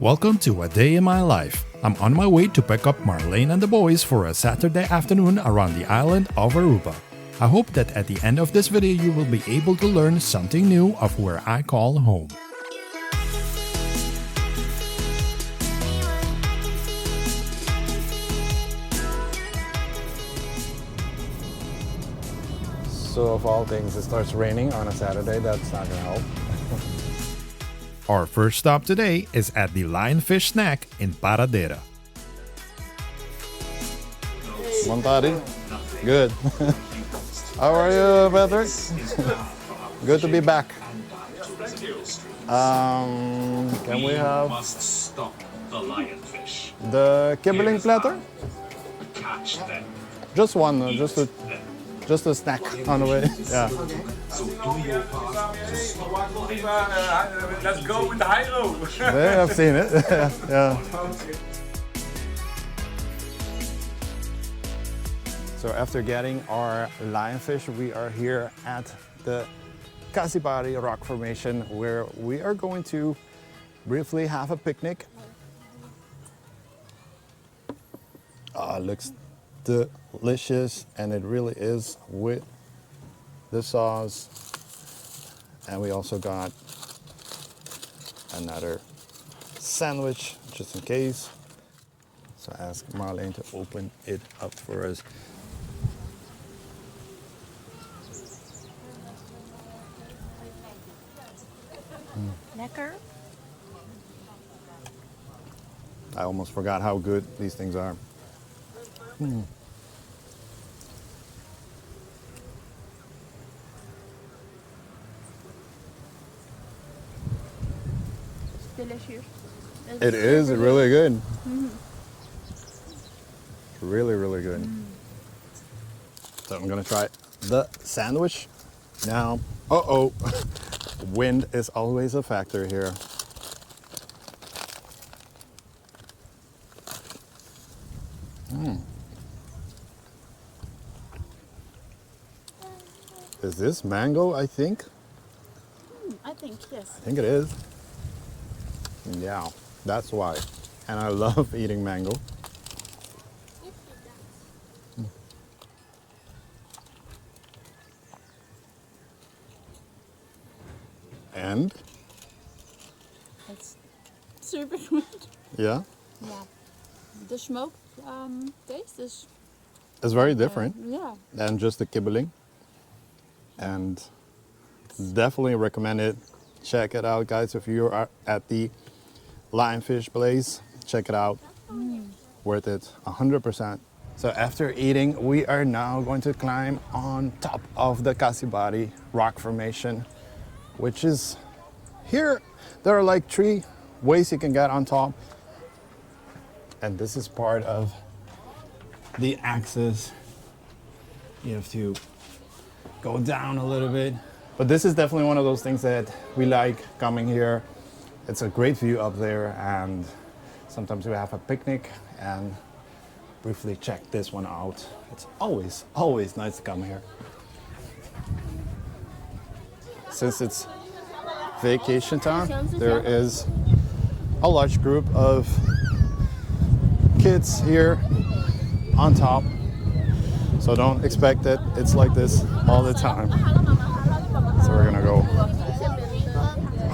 Welcome to A Day in My Life. I'm on my way to pick up Marleen and the boys for a Saturday afternoon around the island of Aruba. I hope that at the end of this video you will be able to learn something new of where I call home. So of all things, it starts raining on a Saturday. That's not gonna help. Our first stop today is at the Lionfish Snack in Paradera. Montari? Good. How are you, Patrick? Good to be back. Can we have the kibbeling platter? Just one, just a snack on the way. Yeah. Let's go with the Hyro. Yeah, I've seen it. Yeah. So after getting our lionfish, we are here at the Cassibari rock formation where we are going to briefly have a picnic. Looks delicious, and it really is with the sauce. And we also got another sandwich just in case. So I asked Marleen to open it up for us. Lekker. I almost forgot how good these things are. Delicious. It is really good. Really, really good. So I'm gonna try the sandwich now. Wind is always a factor here. Is this mango, I think? I think yes. I think it is. Yeah, that's why. And I love eating mango. And? It's super good. Yeah? Yeah. The smoked taste is It's very different yeah. than just the kibbeling. And definitely recommend it. Check it out, guys. If you are at the lionfish place, check it out. Worth it 100%. So after eating, we are now going to climb on top of the Cassibari rock formation, which is here. There are like 3 ways you can get on top. And this is part of the access. You have to go down a little bit. But this is definitely one of those things that we like coming here. It's a great view up there, and sometimes we have a picnic and briefly check this one out. It's always nice to come here. Since it's vacation time, there is a large group of kids here on top. So don't expect that it's like this all the time. So we're gonna go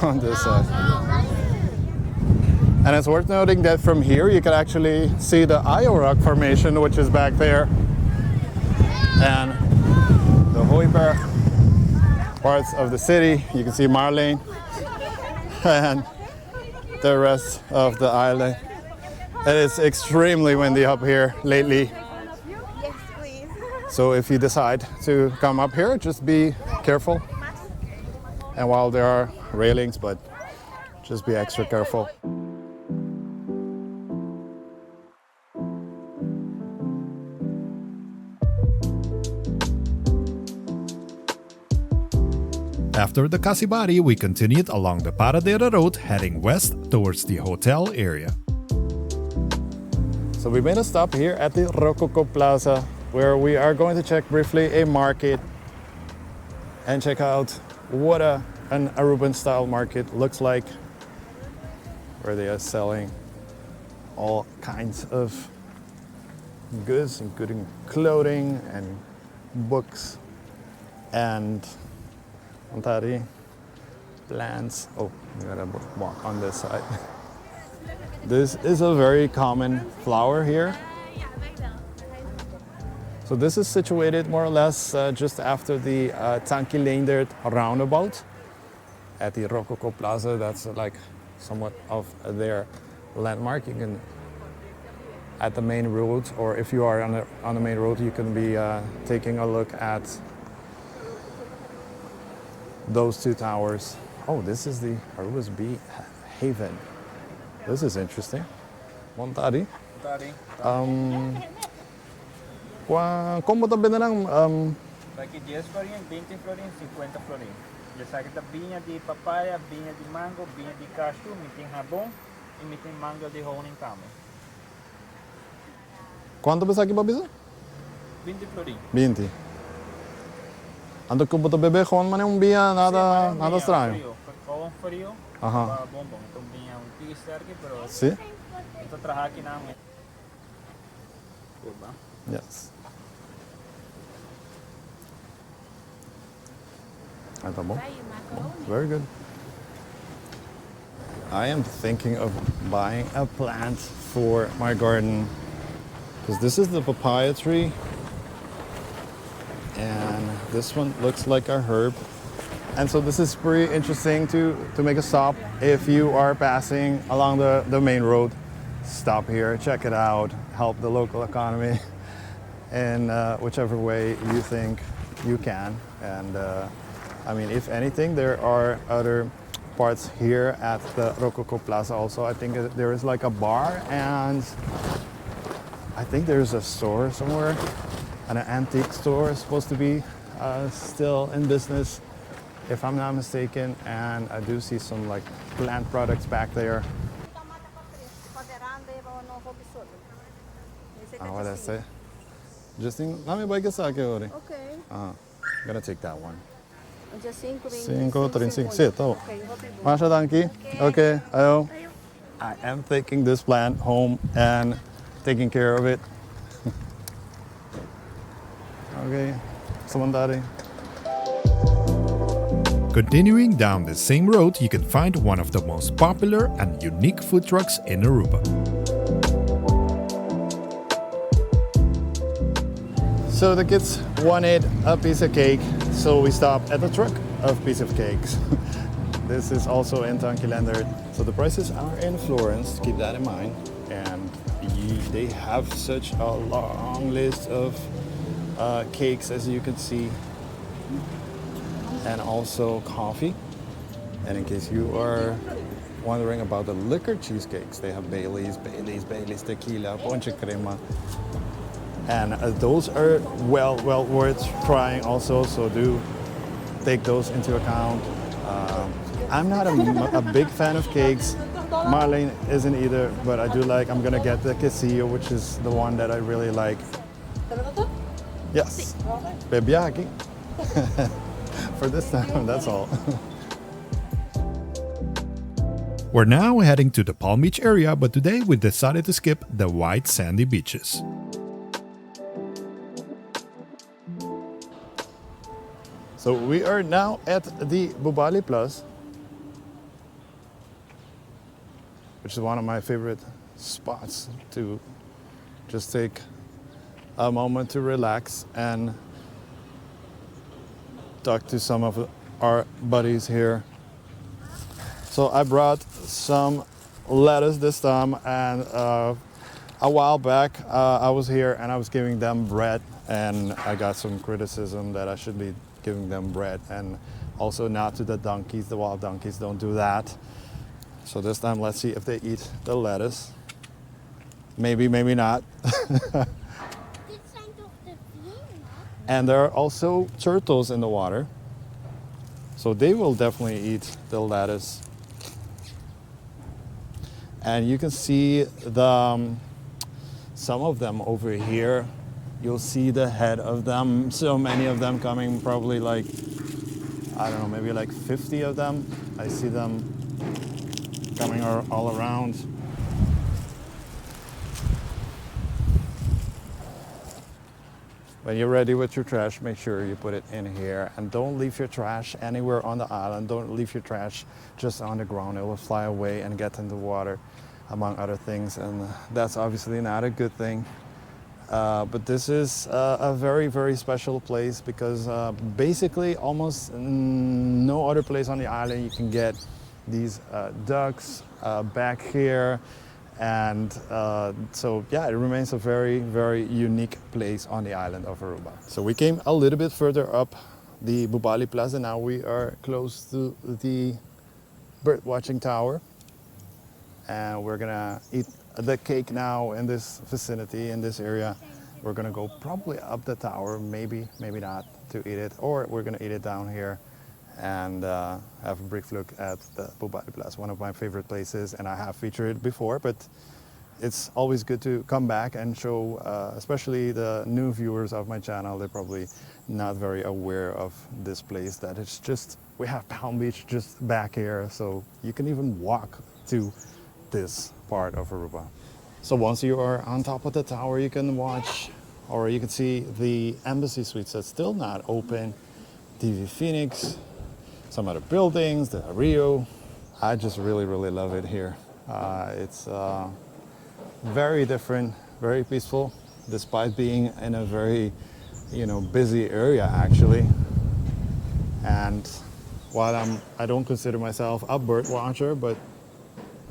on this side. And it's worth noting that from here you can actually see the Hyro rock formation, which is back there. And the Hooiberg parts of the city. You can see Marleen and the rest of the island. It is extremely windy up here lately. Yes, please. So if you decide to come up here, just be careful. And while there are railings, but just be extra careful. After the Cassibari, we continued along the Paradera Road heading west towards the hotel area. So we made a stop here at the Rococo Plaza, where we are going to check briefly a market and check out what an Aruban style market looks like. where they are selling all kinds of goods, including clothing and books and plants. Oh, we gotta walk on this side. This is a very common flower here. So this is situated more or less just after the Tankileendert roundabout at the Rococo Plaza. That's like somewhat of their landmark. You can, at the main road, or if you are on the main road, you can be taking a look at those two towers. Oh, this is the Aruba's Bee Haven. This is interesting. Montari. ¿Cómo te venden Daqui 10 florin, 20 florin, 50 florin. Já sabe que tá vinha de papaya, vinha de mango, vinha de cashew, me tem rabon e me tem manga de ronin também. Quanto pensa aqui, Babisa? 20 florin. 20. Ando que botar bebê com mas não via nada estranho. Frio, com frio, Aham. bom. Então vinha tigre aqui, pero Sim? estou trabalhando aqui na minha. Yes. Ah, tá bom. Very good. I am thinking of buying a plant for my garden because this is the papaya tree and this one looks like a herb. And so this is pretty interesting to make a stop if you are passing along the main road. Stop here, check it out, help the local economy in whichever way you think you can. And I mean, if anything, there are other parts here at the Rococo Plaza also. I think there is like a bar and I think there's a store somewhere, an antique store supposed to be still in business, if I'm not mistaken. And I do see some like plant products back there. What did I say? Justin, let me buy a sake already. Okay. I'm gonna take that one. Dia 5, 5:35. Sim, tá bom. Masha, danke. Okay, ayo. I am taking this plant home and taking care of it. Okay, samandari. Continuing down the same road, you can find one of the most popular and unique food trucks in Aruba. So the kids wanted a piece of cake, so we stopped at the truck of piece of cakes. This is also in Tankileendert. So the prices are in Florence, keep that in mind. And they have such a long list of cakes, as you can see. And also coffee. And in case you are wondering about the liquor cheesecakes, they have Bailey's, tequila, ponche crema. And those are well worth trying also, so do take those into account. I'm not a big fan of cakes. Marleen isn't either, but I'm gonna get the quesillo, which is the one that I really like. Yes, bebiaki. For this time, that's all. We're now heading to the Palm Beach area, but today we decided to skip the white sandy beaches. So we are now at the Bubali Plus, which is one of my favorite spots to just take a moment to relax and talk to some of our buddies here. So I brought some lettuce this time, and a while back I was here and I was giving them bread, and I got some criticism that I should be giving them bread, and also not to the donkeys. The wild donkeys don't do that. So this time let's see if they eat the lettuce. Maybe, maybe not. And there are also turtles in the water, so they will definitely eat the lettuce. And you can see some of them over here. You'll see the head of them. So many of them coming, probably like, I don't know, maybe like 50 of them. I see them coming all around. When you're ready with your trash, make sure you put it in here, and don't leave your trash anywhere on the island. Don't leave your trash just on the ground. It will fly away and get in the water, among other things, and that's obviously not a good thing. But this is a very, very special place because basically almost no other place on the island you can get these ducks back here. And so yeah, it remains a very, very unique place on the island of Aruba. So we came a little bit further up the Bubali Plaza. Now we are close to the bird watching tower. And we're gonna eat the cake now in this vicinity, in this area. We're gonna go probably up the tower, maybe not, to eat it, or we're gonna eat it down here and have a brief look at the Bubali Plaza, one of my favorite places, and I have featured it before, but it's always good to come back and show, especially the new viewers of my channel. They're probably not very aware of this place, that it's just, we have Palm Beach just back here, so you can even walk to this part of Aruba. So once you are on top of the tower, you can watch, or you can see the embassy suites that's still not open, TV Phoenix, some other buildings, the Hyro. I just really, really love it here. It's very different, very peaceful, despite being in a very, busy area actually. And while I don't consider myself a bird watcher, but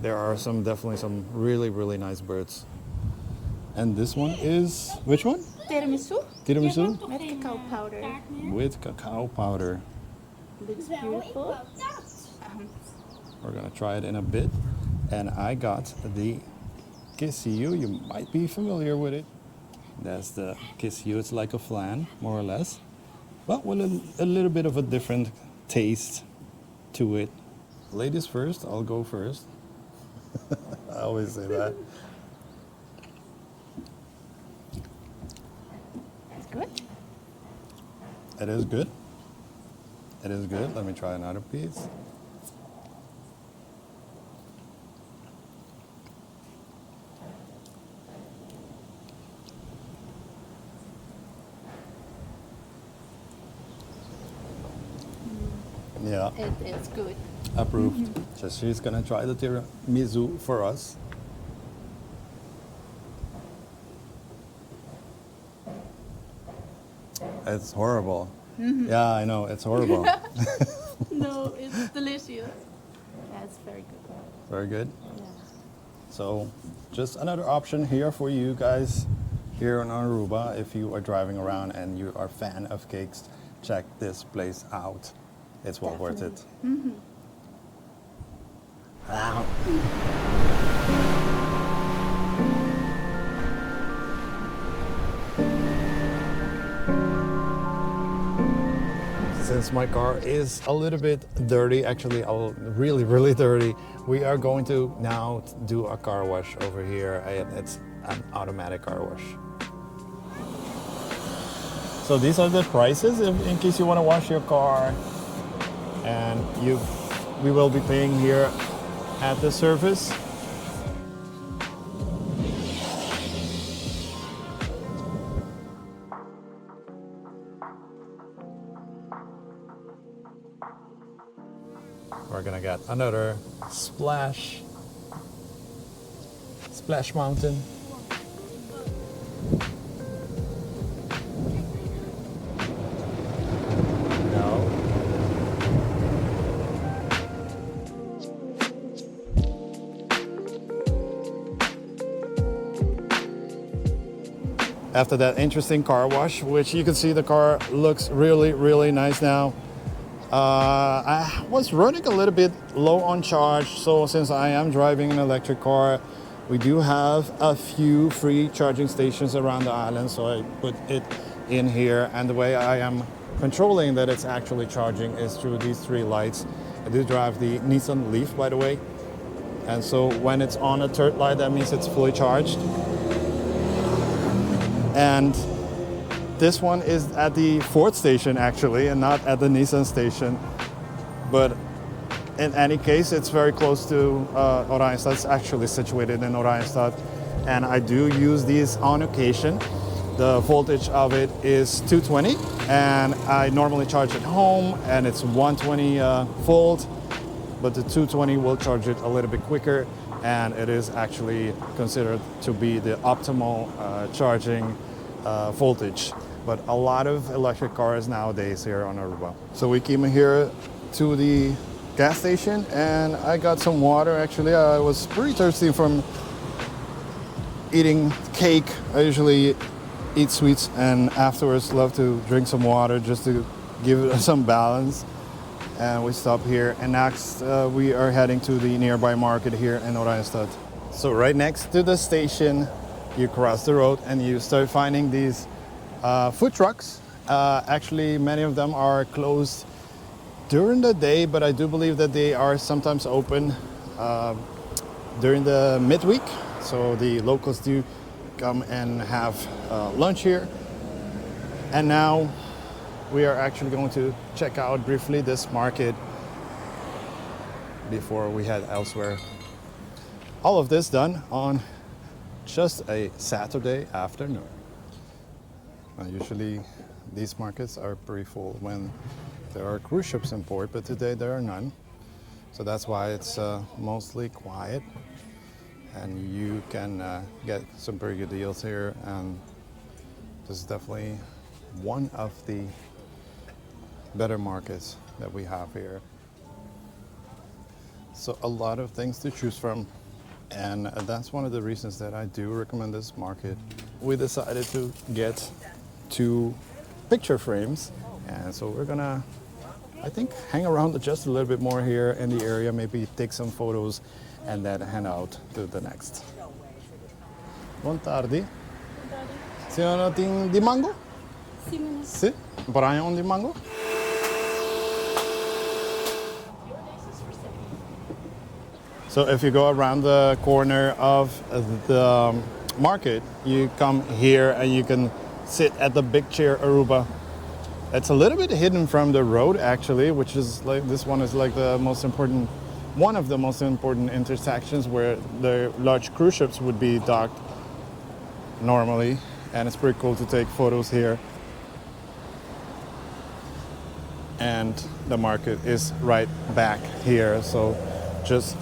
there are definitely some really, really nice birds. And this one is, which one? Tiramisu Tiramisu? with cacao powder. With cacao powder. Looks beautiful. We're gonna try it in a bit. And I got the Cassibari. You might be familiar with it. That's the Cassibari. It's like a flan, more or less, but with a little bit of a different taste to it. Ladies first, I'll go first. I always say that. It's good. It is good. It is good. Let me try another piece. Yeah. It is good. Approved. So she's gonna try the tiramisu for us. It's horrible. Yeah, I know, it's horrible. No, it's delicious. That's very good. Very good. Yeah. So just another option here for you guys here in Aruba. If you are driving around and you are a fan of cakes, check this place out. It's well worth it. Wow. Since my car is a little bit dirty, actually really, really dirty, we are going to now do a car wash over here. It's an automatic car wash. So these are the prices in case you want to wash your car. And we will be paying here at the service. We're gonna get another splash mountain. No. After that interesting car wash, which you can see the car looks really, really nice now. I was running a little bit low on charge, so since I am driving an electric car, we do have a few free charging stations around the island, so I put it in here, and the way I am controlling that it's actually charging is through these three lights. I do drive the Nissan Leaf, by the way, and so when it's on a third light, that means it's fully charged. And this one is at the Ford station actually, and not at the Nissan station. But in any case, it's very close to Oranjestad. It's actually situated in Oranjestad, and I do use these on occasion. The voltage of it is 220, and I normally charge at home, and it's 120 volt, but the 220 will charge it a little bit quicker, and it is actually considered to be the optimal charging voltage. But a lot of electric cars nowadays here on Aruba. So we came here to the gas station, and I got some water. Actually, I was pretty thirsty from eating cake. I usually eat sweets, and afterwards love to drink some water just to give it some balance. And we stop here, and next we are heading to the nearby market here in Oranjestad. So right next to the station, you cross the road and you start finding these food trucks. Actually, many of them are closed during the day, but I do believe that they are sometimes open during the midweek. So the locals do come and have lunch here. And now we are actually going to check out briefly this market before we head elsewhere. All of this done on just a Saturday afternoon. Usually these markets are pretty full when there are cruise ships in port, but today there are none. So that's why it's mostly quiet, and you can get some pretty good deals here. And this is definitely one of the better markets that we have here. So a lot of things to choose from, and that's one of the reasons that I do recommend this market. We decided to get 2 picture frames, and so we're gonna, I think, hang around just a little bit more here in the area, maybe take some photos, and then head out to the next. Buon tardi. Senhora tem de mango? Sim. Sim. Praia de mango? So if you go around the corner of the market, you come here and you can sit at the big chair Aruba. It's a little bit hidden from the road actually, which is like, this one is like the most important, one of the most important intersections where the large cruise ships would be docked normally, and it's pretty cool to take photos here. And the market is right back here, so just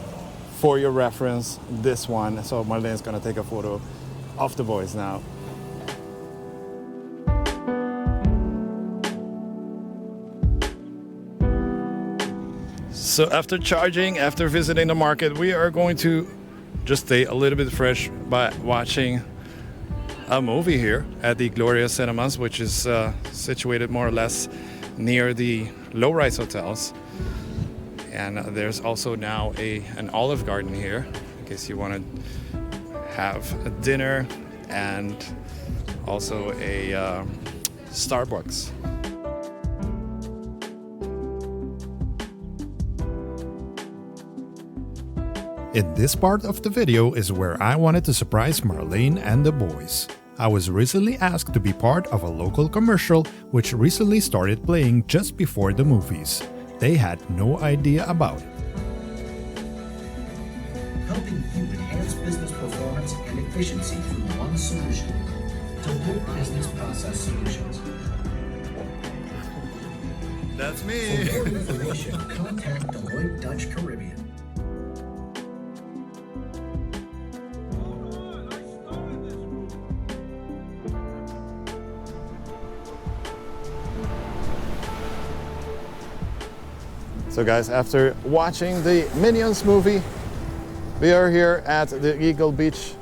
for your reference, this one. So Marleen's gonna take a photo of the boys now. So after charging, after visiting the market, we are going to just stay a little bit fresh by watching a movie here at the Gloria Cinemas, which is situated more or less near the low-rise hotels. And there's also now an Olive Garden here, in case you want to have a dinner, and also a Starbucks. In this part of the video is where I wanted to surprise Marleen and the boys. I was recently asked to be part of a local commercial which recently started playing just before the movies. They had no idea about it. Helping you enhance business performance and efficiency through one solution. Deloitte Business Process Solutions. That's For me. more information, contact Deloitte Dutch Caribbean. So guys, after watching the Minions movie, we are here at the Eagle Beach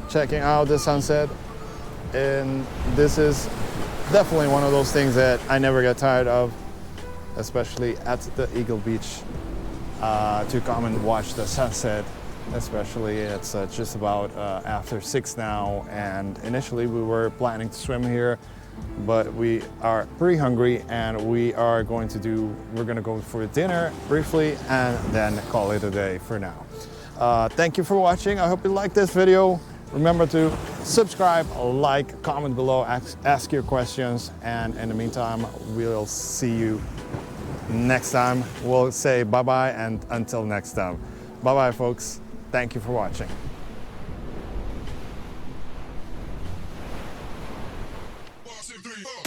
checking out the sunset, and this is definitely one of those things that I never get tired of, especially at the Eagle Beach, to come and watch the sunset. Especially it's just about after 6 now, and initially we were planning to swim here, but we are pretty hungry, and we're going to go for dinner briefly and then call it a day for now. Thank you for watching. I hope you liked this video. Remember to subscribe, like, comment below, ask your questions, and in the meantime, we'll see you next time, we'll say bye-bye and until next time. Bye-bye, folks. Thank you for watching. 1, 2, 3, 4.